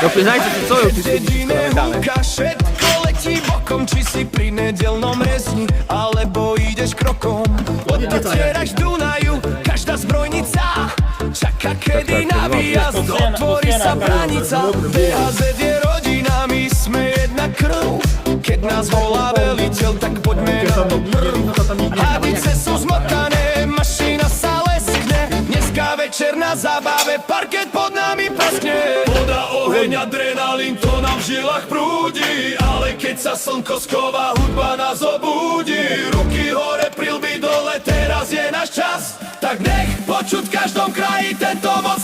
Dopísajte si svoju písničku. Všetko letí bokom, či si pri nedelnom rezni, alebo ideš krokom. Odtieraš Dunaju, každá zbrojnica čaká, kedy na výjazd otvorí sa bránica. BHZ je rodina, my sme jedna krv. Keď nás volá veliteľ, tak poďme na mrv. Hádice sú zmotané, mašina sa leskne. Dneska večer na zábave, parket pod nami praskne. Voda, oheň, adrenalín, to nám v žilách prúdi. Ale keď sa slnko schová, hudba nás obúdi. Ruky hore, prilby dole, teraz je náš čas. Tak nech počuť v každom kraji tento moc